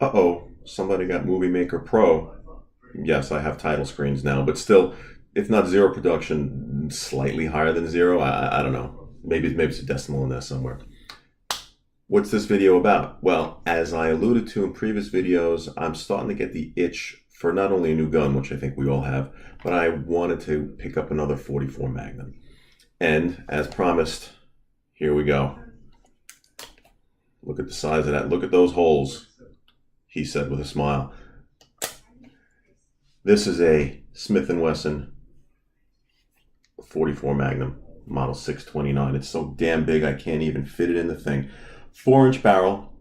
Uh-oh, somebody got Movie Maker Pro. Yes, I have title screens now, but still, if not zero production, slightly higher than zero. I don't know. Maybe it's a decimal in there somewhere. What's this video about? Well, as I alluded to in previous videos, I'm starting to get the itch for not only a new gun, which I think we all have, but I wanted to pick up another 44 Magnum. And as promised, here we go. Look at the size of that. Look at those holes, he said with a smile. This is a Smith & Wesson 44 Magnum, model 629. It's so damn big I can't even fit it in the thing. 4-inch barrel.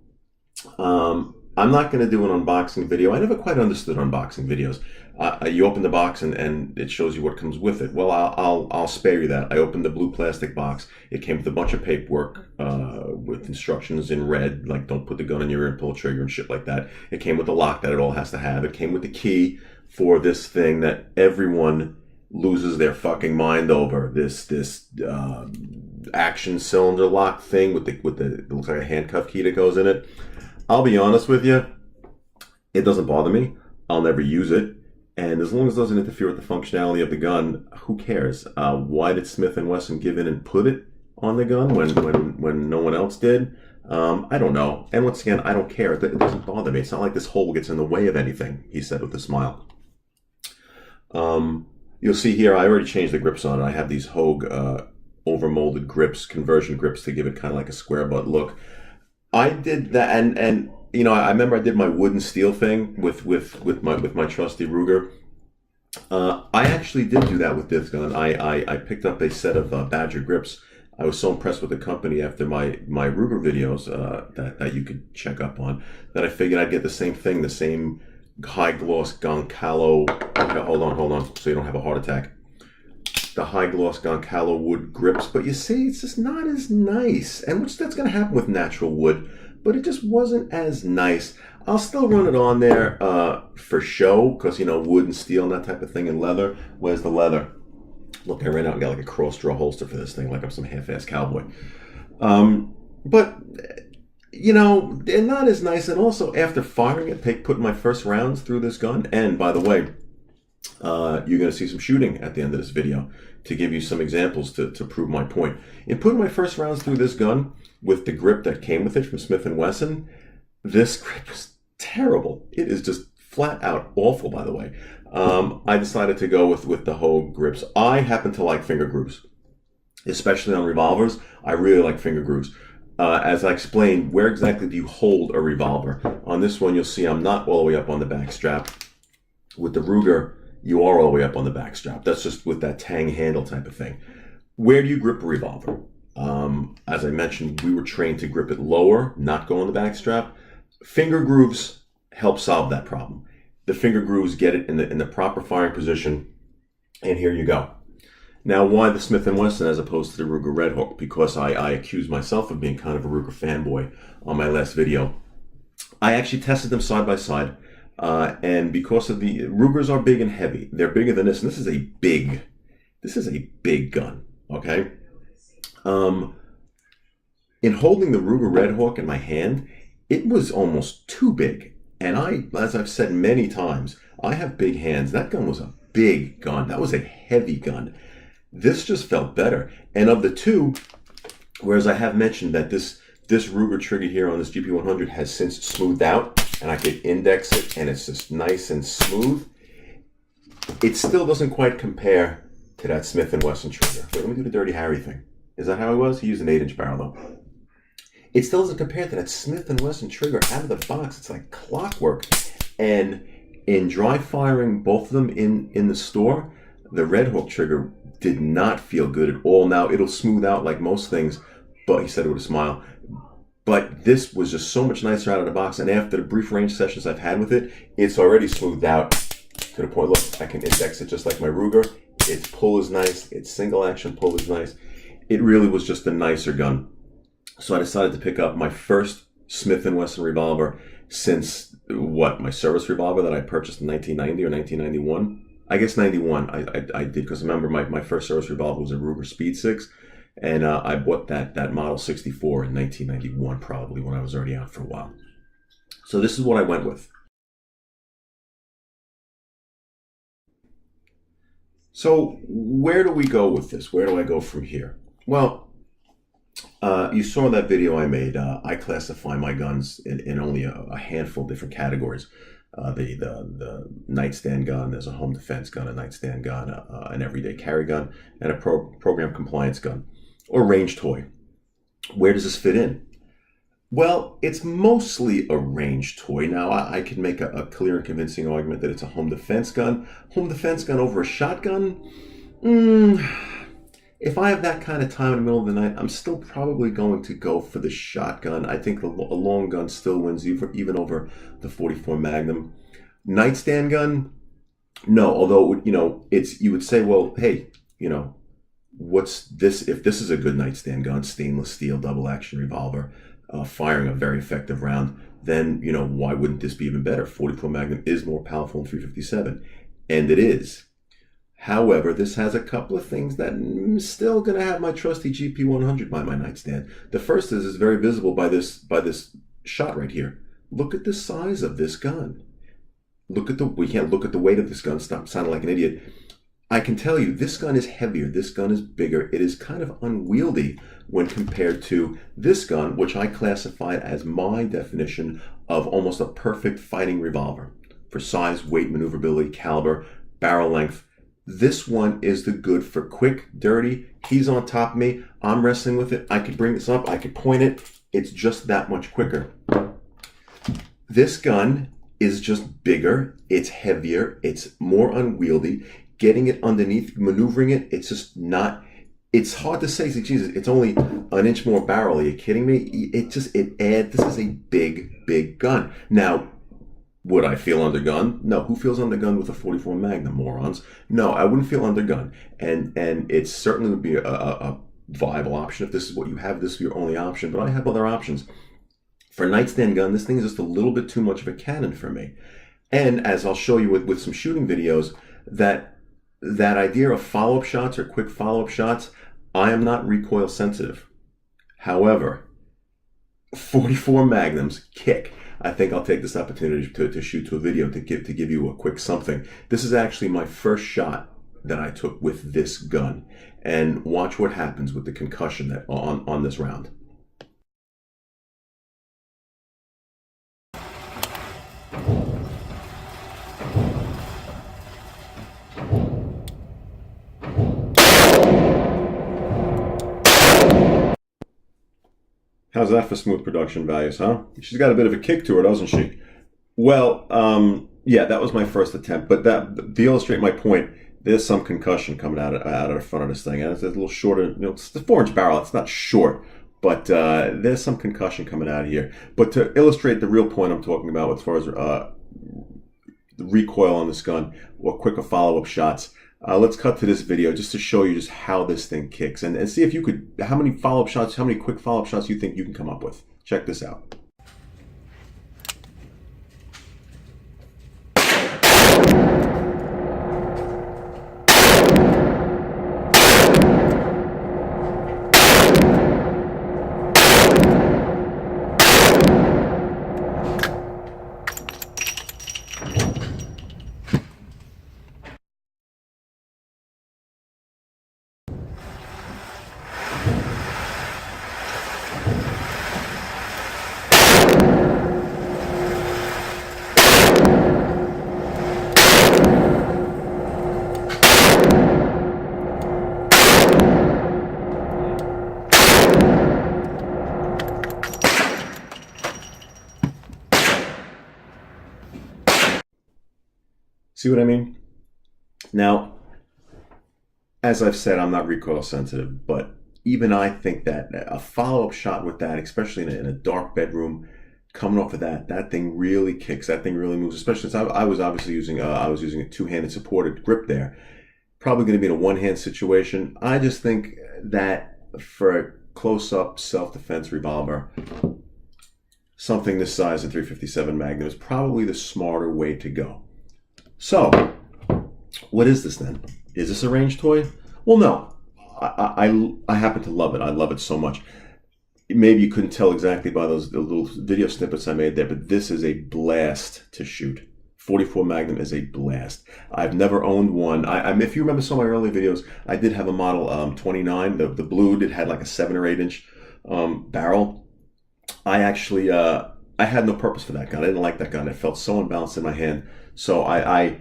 I'm not going to do an unboxing video. I never quite understood unboxing videos. You open the box and it shows you what comes with it. Well, I'll spare you that. I opened the blue plastic box. It came with a bunch of paperwork with instructions in red, like don't put the gun in your ear and pull the trigger and shit like that. It came with the lock that it all has to have. It came with the key for this thing that everyone loses their fucking mind over. This action cylinder lock thing with the it looks like a handcuff key that goes in it. I'll be honest with you, it doesn't bother me. I'll never use it. And as long as it doesn't interfere with the functionality of the gun, who cares? Why did Smith & Wesson give in and put it on the gun when no one else did? I don't know. And once again, I don't care. It doesn't bother me. It's not like this hole gets in the way of anything, he said with a smile. You'll see here, I already changed the grips on it. I have these Hogue overmolded grips, conversion grips to give it kind of like a square butt look. I did that, and you know, I remember I did my wood and steel thing with my trusty Ruger. I actually did do that with this gun. I picked up a set of Badger grips. I was so impressed with the company after my Ruger videos that you could check up on, that I figured I'd get the same thing, the same high gloss Goncalo. Hold on, so you don't have a heart attack. The high gloss Goncalo wood grips, but you see, it's just not as nice. And which that's going to happen with natural wood, but it just wasn't as nice. I'll still run it on there for show, because, you know, wood and steel and that type of thing, and leather. Where's the leather? Look, I ran out and got like a cross-draw holster for this thing, like I'm some half-ass cowboy. But, you know, they're not as nice. And also, after firing it, putting my first rounds through this gun, and by the way, you're going to see some shooting at the end of this video to give you some examples to prove my point. In putting my first rounds through this gun with the grip that came with it from Smith & Wesson, this grip is terrible. It is just flat out awful, by the way. I decided to go with the Hogue grips. I happen to like finger grooves, especially on revolvers. I really like finger grooves. As I explained, where exactly do you hold a revolver? On this one, you'll see I'm not all the way up on the back strap. With the Ruger, you are all the way up on the back strap. That's just with that tang handle type of thing. Where do you grip a revolver? As I mentioned, we were trained to grip it lower, not go on the back strap. Finger grooves help solve that problem. The finger grooves get it in the proper firing position, and here you go. Now, why the Smith & Wesson as opposed to the Ruger Red Hook? Because I accused myself of being kind of a Ruger fanboy on my last video. I actually tested them side by side. And because of the Rugers are big and heavy, they're bigger than this, and this is a big gun. Okay. In holding the Ruger Red Hawk in my hand, it was almost too big. And as I've said many times, I have big hands. That gun was a big gun. That was a heavy gun. This just felt better. And of the two, whereas I have mentioned that this Ruger trigger here on this GP100 has since smoothed out, and I could index it, and it's just nice and smooth, it still doesn't quite compare to that Smith & Wesson trigger. Wait, let me do the Dirty Harry thing. Is that how it was? He used an 8-inch barrel, though. It still doesn't compare to that Smith & Wesson trigger out of the box. It's like clockwork. And in dry firing both of them in the store, the Red Hawk trigger did not feel good at all. Now, it'll smooth out like most things, but he said it with a smile. But this was just so much nicer out of the box. And after the brief range sessions I've had with it, it's already smoothed out to the point, look, I can index it just like my Ruger. Its pull is nice. Its single action pull is nice. It really was just a nicer gun. So I decided to pick up my first Smith & Wesson revolver since, my service revolver that I purchased in 1990 or 1991. I guess 91 I did, because remember my first service revolver was a Ruger Speed 6. And I bought that Model 64 in 1991, probably, when I was already out for a while. So this is what I went with. So where do we go with this? Where do I go from here? Well, you saw that video I made. I classify my guns in only a handful of different categories. The nightstand gun, there's a home defense gun, a nightstand gun, an everyday carry gun, and a program compliance gun, or range toy. Where does this fit in? Well, it's mostly a range toy. Now, I can make a clear and convincing argument that it's a home defense gun. Home defense gun over a shotgun? If I have that kind of time in the middle of the night, I'm still probably going to go for the shotgun. I think a long gun still wins even over the 44 Magnum. Nightstand gun? No, although, you would say, well, hey, what's this? If this is a good nightstand gun, stainless steel, double action revolver, firing a very effective round, then, why wouldn't this be even better? 44 Magnum is more powerful than 357, and it is. However, this has a couple of things that I'm still going to have my trusty GP100 by my nightstand. The first is very visible by this shot right here. Look at the size of this gun. We can't look at the weight of this gun. Stop sounding like an idiot. I can tell you, this gun is heavier. This gun is bigger. It is kind of unwieldy when compared to this gun, which I classified as my definition of almost a perfect fighting revolver for size, weight, maneuverability, caliber, barrel length. This one is the good for quick, dirty. He's on top of me. I'm wrestling with it. I could bring this up. I could point it. It's just that much quicker. This gun is just bigger. It's heavier. It's more unwieldy. Getting it underneath, maneuvering it, it's just not, it's hard to say, Jesus, it's only an inch more barrel. Are you kidding me? This is a big gun. Now, would I feel undergunned? No. Who feels undergunned with a 44 Magnum, morons? No, I wouldn't feel undergunned. And it certainly would be a viable option if this is what you have. This is your only option. But I have other options. For a nightstand gun, this thing is just a little bit too much of a cannon for me. And as I'll show you with some shooting videos, that idea of follow-up shots or quick follow-up shots, I am not recoil sensitive. However, 44 Magnums kick. I think I'll take this opportunity to shoot to a video to give you a quick something. This is actually my first shot that I took with this gun, and watch what happens with the concussion that on this round. How's that for smooth production values, huh? She's got a bit of a kick to her, doesn't she? Well, yeah, that was my first attempt. But to illustrate my point, there's some concussion coming out of the front of this thing. And it's a little shorter, it's the 4-inch barrel. It's not short, but there's some concussion coming out of here. But to illustrate the real point I'm talking about as far as the recoil on this gun or quicker follow-up shots, let's cut to this video just to show you just how this thing kicks and see if you could, how many follow-up shots, how many quick follow-up shots you think you can come up with. Check this out. See what I mean? Now, as I've said, I'm not recoil sensitive, but even I think that a follow-up shot with that, especially in a dark bedroom, coming off of that thing really kicks. That thing really moves, especially since I was obviously using a two-handed supported grip there. Probably going to be in a one-hand situation. I just think that for a close-up self-defense revolver, something this size, a 357 Magnum, is probably the smarter way to go. So, what is this then? Is this a range toy? Well, no. I happen to love it. I love it so much. maybe you couldn't tell exactly by those little video snippets I made there, but this is a blast to shoot. 44 Magnum is a blast. I've never owned one. If you remember some of my early videos, I did have a Model 29. The blue did had like a 7 or 8 inch barrel. I actually I had no purpose for that gun. I didn't like that gun. It felt so unbalanced in my hand. So I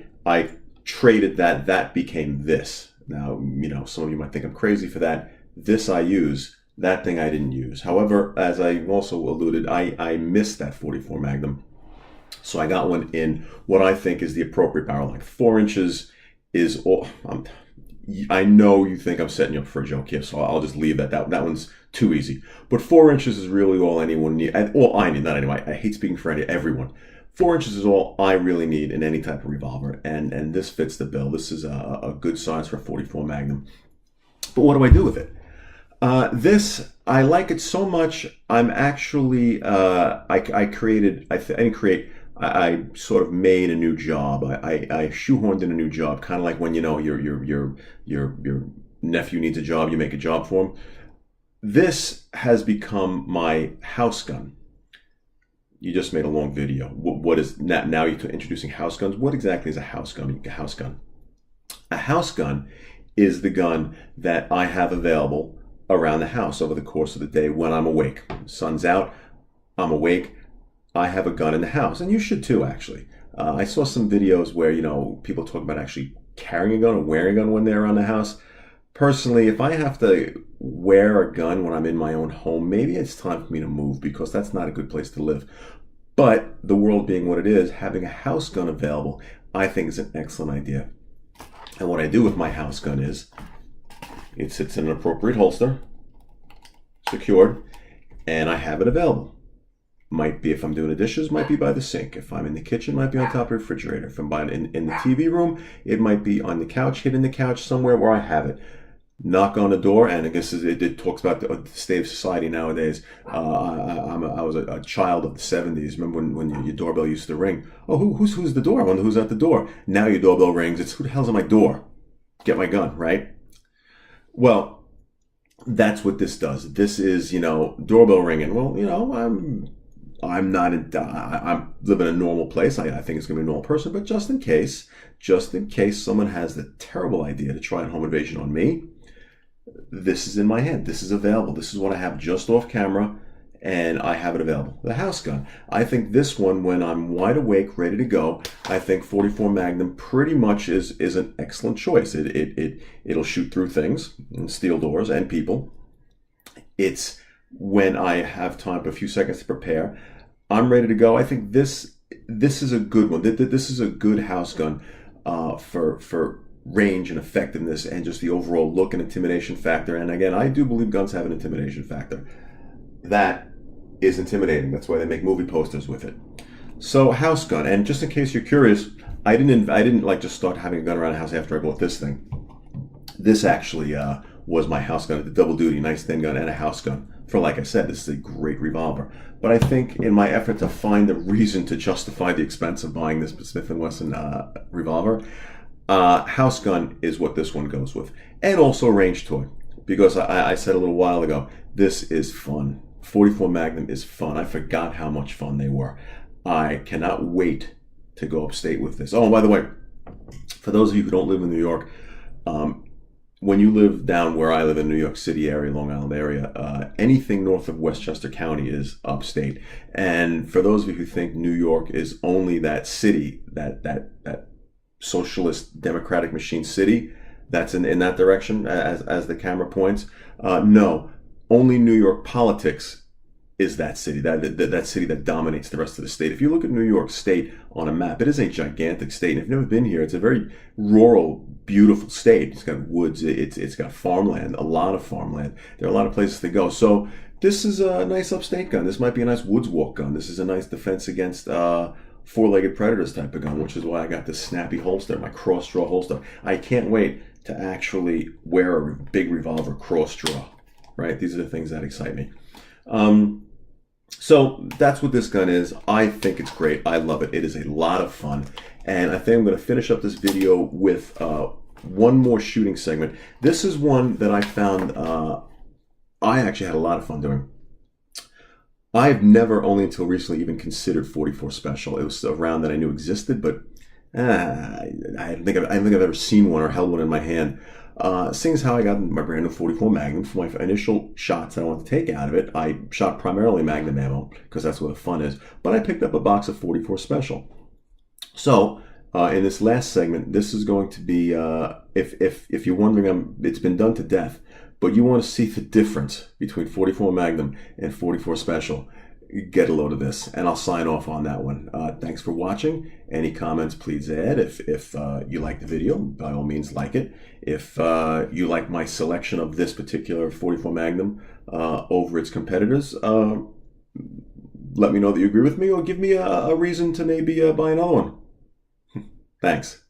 traded that. That became this. Now, you know, some of you might think I'm crazy for that. This I use. That thing I didn't use. However, as I also alluded, I missed that 44 Magnum. So I got one in what I think is the appropriate barrel length. 4 inches is all. I know you think I'm setting you up for a joke here, so I'll just leave that. That one's too easy. But 4 inches is really all anyone need. All I need, not anyone. I hate speaking for everyone. 4 inches is all I really need in any type of revolver, and this fits the bill. This is a good size for a 44 Magnum. But what do I do with it? This, I like it so much. I'm actually, I sort of made a new job. I shoehorned in a new job, kind of like when, you know, your nephew needs a job, you make a job for him. This has become my house gun. You just made a long video. What is now you're introducing house guns? What exactly is a house gun? A house gun. A house gun is the gun that I have available around the house over the course of the day when I'm awake. Sun's out, I'm awake, I have a gun in the house, and you should too, actually. I saw some videos where, you know, people talk about actually carrying a gun or wearing a gun when they're around the house. Personally, if I have to wear a gun when I'm in my own home, maybe it's time for me to move, because that's not a good place to live. But the world being what it is, having a house gun available, I think is an excellent idea. And what I do with my house gun is, it sits in an appropriate holster, secured, and I have it available. Might be if I'm doing the dishes, might be by the sink. If I'm in the kitchen, might be on top of the refrigerator. If I'm in the TV room, it might be on the couch, hidden in the couch somewhere where I have it. Knock on the door, and I guess it talks about the state of society nowadays. I was a child of the 70s. Remember when your doorbell used to ring? Oh, who's the door? I wonder who's at the door. Now your doorbell rings. It's who the hell's at my door? Get my gun, right? Well, that's what this does. This is, you know, doorbell ringing. Well, you know, I'm not in, I live in a normal place. I think it's going to be a normal person, but just in case someone has the terrible idea to try a home invasion on me, this is in my hand. This is available. This is what I have just off camera, and I have it available. The house gun. I think this one, when I'm wide awake, ready to go, I think 44 Magnum pretty much is an excellent choice. It'll shoot through things, and steel doors, and people. It's when I have time, a few seconds to prepare, I'm ready to go. I think this is a good one. This is a good house gun for range and effectiveness and just the overall look and intimidation factor. And again, I do believe guns have an intimidation factor. That is intimidating. That's why they make movie posters with it. So house gun. And just in case you're curious, I didn't like just start having a gun around the house after I bought this thing. This actually was my house gun, the double duty, nice thin gun and a house gun. For, like I said, this is a great revolver. But I think in my effort to find a reason to justify the expense of buying this Smith & Wesson revolver, house gun is what this one goes with. And also range toy. Because I said a little while ago, this is fun. 44 Magnum is fun. I forgot how much fun they were. I cannot wait to go upstate with this. Oh, and by the way, for those of you who don't live in New York, when you live down where I live in New York City area, Long Island area, anything north of Westchester County is upstate. And for those of you who think New York is only that city, that socialist democratic machine city, that's in that direction as the camera points, no, only New York politics is that city, that city that dominates the rest of the state. If you look at New York State on a map, it is a gigantic state. And if you've never been here, it's a very rural, beautiful state. It's got woods, it's got farmland, a lot of farmland. There are a lot of places to go. So this is a nice upstate gun. This might be a nice woods walk gun. This is a nice defense against four-legged predators type of gun, which is why I got this snappy holster, my cross-draw holster. I can't wait to actually wear a big revolver cross-draw, right? These are the things that excite me. So that's what this gun is. I think it's great. I love it. It is a lot of fun. And I think I'm going to finish up this video with one more shooting segment. This is one that I found I actually had a lot of fun doing. I've never, only until recently, even considered 44 Special. It was a round that I knew existed, but I don't think I've ever seen one or held one in my hand. Seeing as how I got my brand new 44 Magnum for my initial shots that I wanted to take out of it, I shot primarily Magnum ammo because that's where the fun is. But I picked up a box of 44 Special. So in this last segment, this is going to be if you're wondering, it's been done to death, but you want to see the difference between 44 Magnum and 44 Special. Get a load of this, and I'll sign off on that one. Thanks for watching. Any comments, please add. If you like the video, by all means, like it. If you like my selection of this particular 44 Magnum over its competitors, let me know that you agree with me, or give me a reason to maybe buy another one. Thanks.